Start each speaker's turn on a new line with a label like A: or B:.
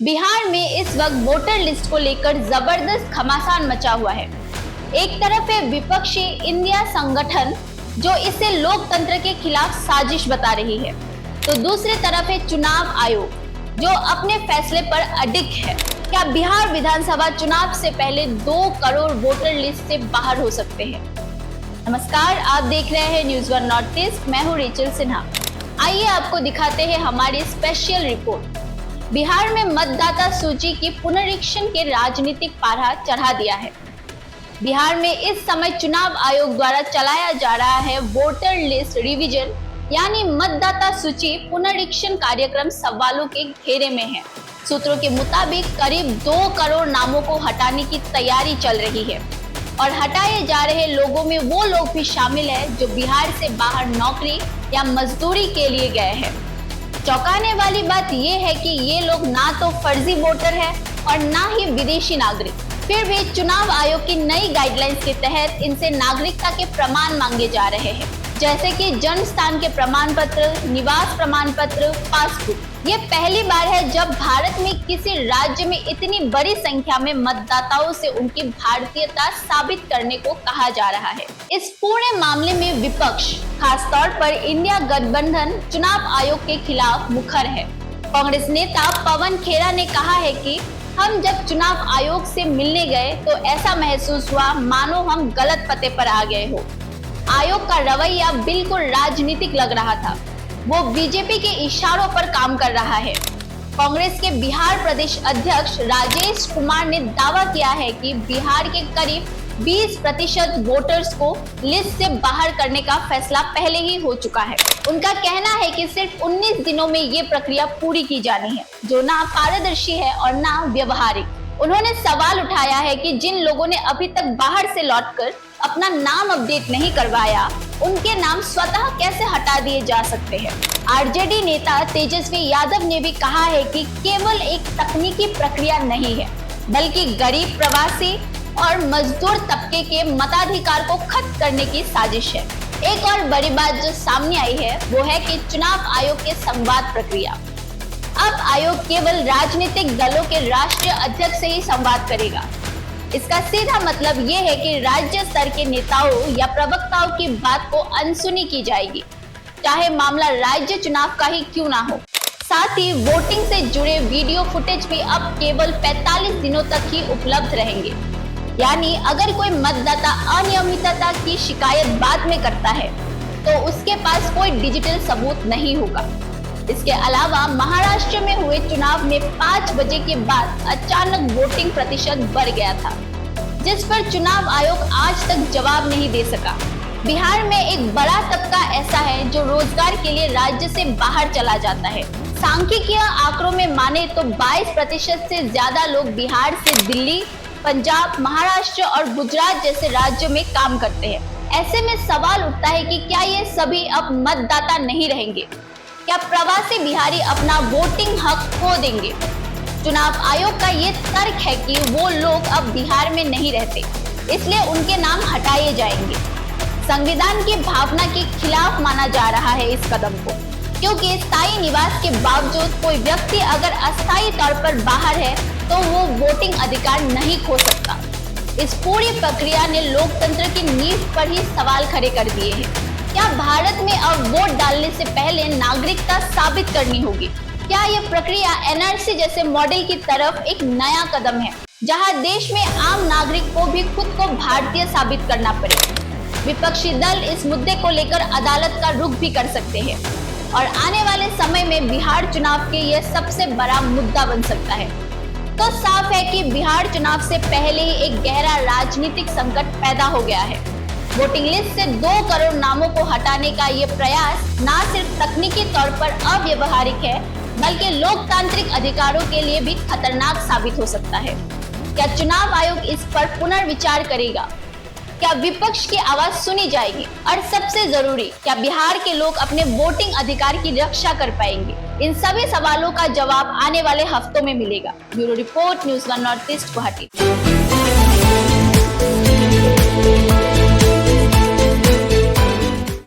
A: बिहार में इस वक्त वोटर लिस्ट को लेकर जबरदस्त घमासान मचा हुआ है। एक तरफ है विपक्षी इंडिया संगठन जो इसे लोकतंत्र के खिलाफ साजिश बता रही है, तो दूसरी तरफ है चुनाव आयोग जो अपने फैसले पर अडिग है। क्या बिहार विधानसभा चुनाव से पहले 2 करोड़ वोटर लिस्ट से बाहर हो सकते हैं? नमस्कार, आप देख रहे हैं न्यूज़ वन नॉर्थ ईस्ट। मैं हूं रेचल सिन्हा। आइए आपको दिखाते हैं हमारी स्पेशल रिपोर्ट। बिहार में मतदाता सूची की पुनरीक्षण के राजनीतिक पारा चढ़ा दिया है। बिहार में इस समय चुनाव आयोग द्वारा चलाया जा रहा है वोटर लिस्ट रिवीजन यानी मतदाता सूची पुनरीक्षण कार्यक्रम सवालों के घेरे में है। सूत्रों के मुताबिक करीब 2 करोड़ नामों को हटाने की तैयारी चल रही है और हटाए जा रहे लोगों में वो लोग भी शामिल है जो बिहार से बाहर नौकरी या मजदूरी के लिए गए हैं। चौंकाने वाली बात ये है कि ये लोग ना तो फर्जी वोटर है और ना ही विदेशी नागरिक। फिर भी चुनाव आयोग की नई गाइडलाइंस के तहत इनसे नागरिकता के प्रमाण मांगे जा रहे हैं, जैसे कि जन्म स्थान के प्रमाण पत्र, निवास प्रमाण पत्र, पासबुक। ये पहली बार है जब भारत में किसी राज्य में इतनी बड़ी संख्या में मतदाताओं से उनकी भारतीयता साबित करने को कहा जा रहा है। इस पूरे मामले में विपक्ष, खासतौर पर इंडिया गठबंधन, चुनाव आयोग के खिलाफ मुखर है। कांग्रेस नेता पवन खेरा ने कहा है कि हम जब चुनाव आयोग से मिलने गए तो ऐसा महसूस हुआ मानो हम गलत पते पर आ गए हो। आयोग का रवैया बिल्कुल राजनीतिक लग रहा था। वो बीजेपी के इशारों पर काम कर रहा है। कांग्रेस के बिहार प्रदेश अध्यक्ष राजेश कुमार ने दावा किया है कि बिहार के करीब 20% वोटर्स को लिस्ट से बाहर करने का फैसला पहले ही हो चुका है। उनका कहना है कि सिर्फ 19 दिनों में ये प्रक्रिया पूरी की जानी है, जो ना पारदर्शी है और ना व्यवहारिक। उन्होंने सवाल उठाया है कि जिन लोगों ने अभी तक बाहर से लौटकर अपना नाम अपडेट नहीं करवाया, उनके नाम स्वतः कैसे हटा दिए जा सकते हैं। आरजेडी नेता तेजस्वी यादव ने भी कहा है कि केवल एक तकनीकी प्रक्रिया नहीं है, बल्कि गरीब, प्रवासी और मजदूर तबके के मताधिकार को खत्म करने की साजिश है। एक और बड़ी बात जो सामने आई है वो है कि चुनाव आयोग के संवाद प्रक्रिया। अब आयोग केवल राजनीतिक दलों के राष्ट्रीय अध्यक्ष से ही संवाद करेगा। इसका सीधा मतलब ये है कि राज्य स्तर के नेताओं या प्रवक्ताओं की बात को अनसुनी की जाएगी, चाहे मामला राज्य चुनाव का ही क्यों ना हो। साथ ही वोटिंग से जुड़े वीडियो फुटेज भी अब केवल 45 दिनों तक ही उपलब्ध रहेंगे। यानी अगर कोई मतदाता अनियमितता की शिकायत बाद में करता है तो उसके पास कोई डिजिटल सबूत नहीं होगा। इसके अलावा महाराष्ट्र में हुए चुनाव में 5 बजे के बाद अचानक वोटिंग प्रतिशत बढ़ गया था, जिस पर चुनाव आयोग आज तक जवाब नहीं दे सका। बिहार में एक बड़ा तबका ऐसा है जो रोजगार के लिए राज्य से बाहर चला जाता है। सांख्यिकीय आंकड़ों में माने तो 22% से ज्यादा लोग बिहार से दिल्ली, पंजाब, महाराष्ट्र और गुजरात जैसे राज्यों में काम करते हैं। ऐसे में सवाल उठता है कि क्या ये सभी अब मतदाता नहीं रहेंगे? क्या प्रवासी बिहारी अपना वोटिंग हक खो देंगे? चुनाव आयोग का ये तर्क है कि वो लोग अब बिहार में नहीं रहते, इसलिए उनके नाम हटाए जाएंगे। संविधान की भावना के खिलाफ माना जा रहा है इस कदम को, क्योंकि स्थायी निवास के बावजूद कोई व्यक्ति अगर अस्थायी तौर पर बाहर है तो वो वोटिंग अधिकार नहीं खो सकता। इस पूरी प्रक्रिया ने लोकतंत्र की नींव पर ही सवाल खड़े कर दिए हैं। क्या भारत में अब वोट डालने से पहले नागरिकता साबित करनी होगी? क्या यह प्रक्रिया एनआरसी जैसे मॉडल की तरफ एक नया कदम है, जहां देश में आम नागरिक को भी खुद को भारतीय साबित करना पड़े? विपक्षी दल इस मुद्दे को लेकर अदालत का रुख भी कर सकते हैं और आने वाले समय में बिहार चुनाव के यह सबसे बड़ा मुद्दा बन सकता है। तो साफ है कि बिहार चुनाव से पहले ही एक गहरा राजनीतिक संकट पैदा हो गया है। वोटिंग लिस्ट से 2 करोड़ नामों को हटाने का ये प्रयास न सिर्फ तकनीकी तौर पर अव्यवहारिक है, बल्कि लोकतांत्रिक अधिकारों के लिए भी खतरनाक साबित हो सकता है। क्या चुनाव आयोग इस पर पुनर्विचार करेगा? क्या विपक्ष की आवाज सुनी जाएगी? और सबसे जरूरी, क्या बिहार के लोग अपने वोटिंग अधिकार की रक्षा कर पाएंगे? इन सभी सवालों का जवाब आने वाले हफ्तों में मिलेगा। Bureau report, news one north east, Guwahati.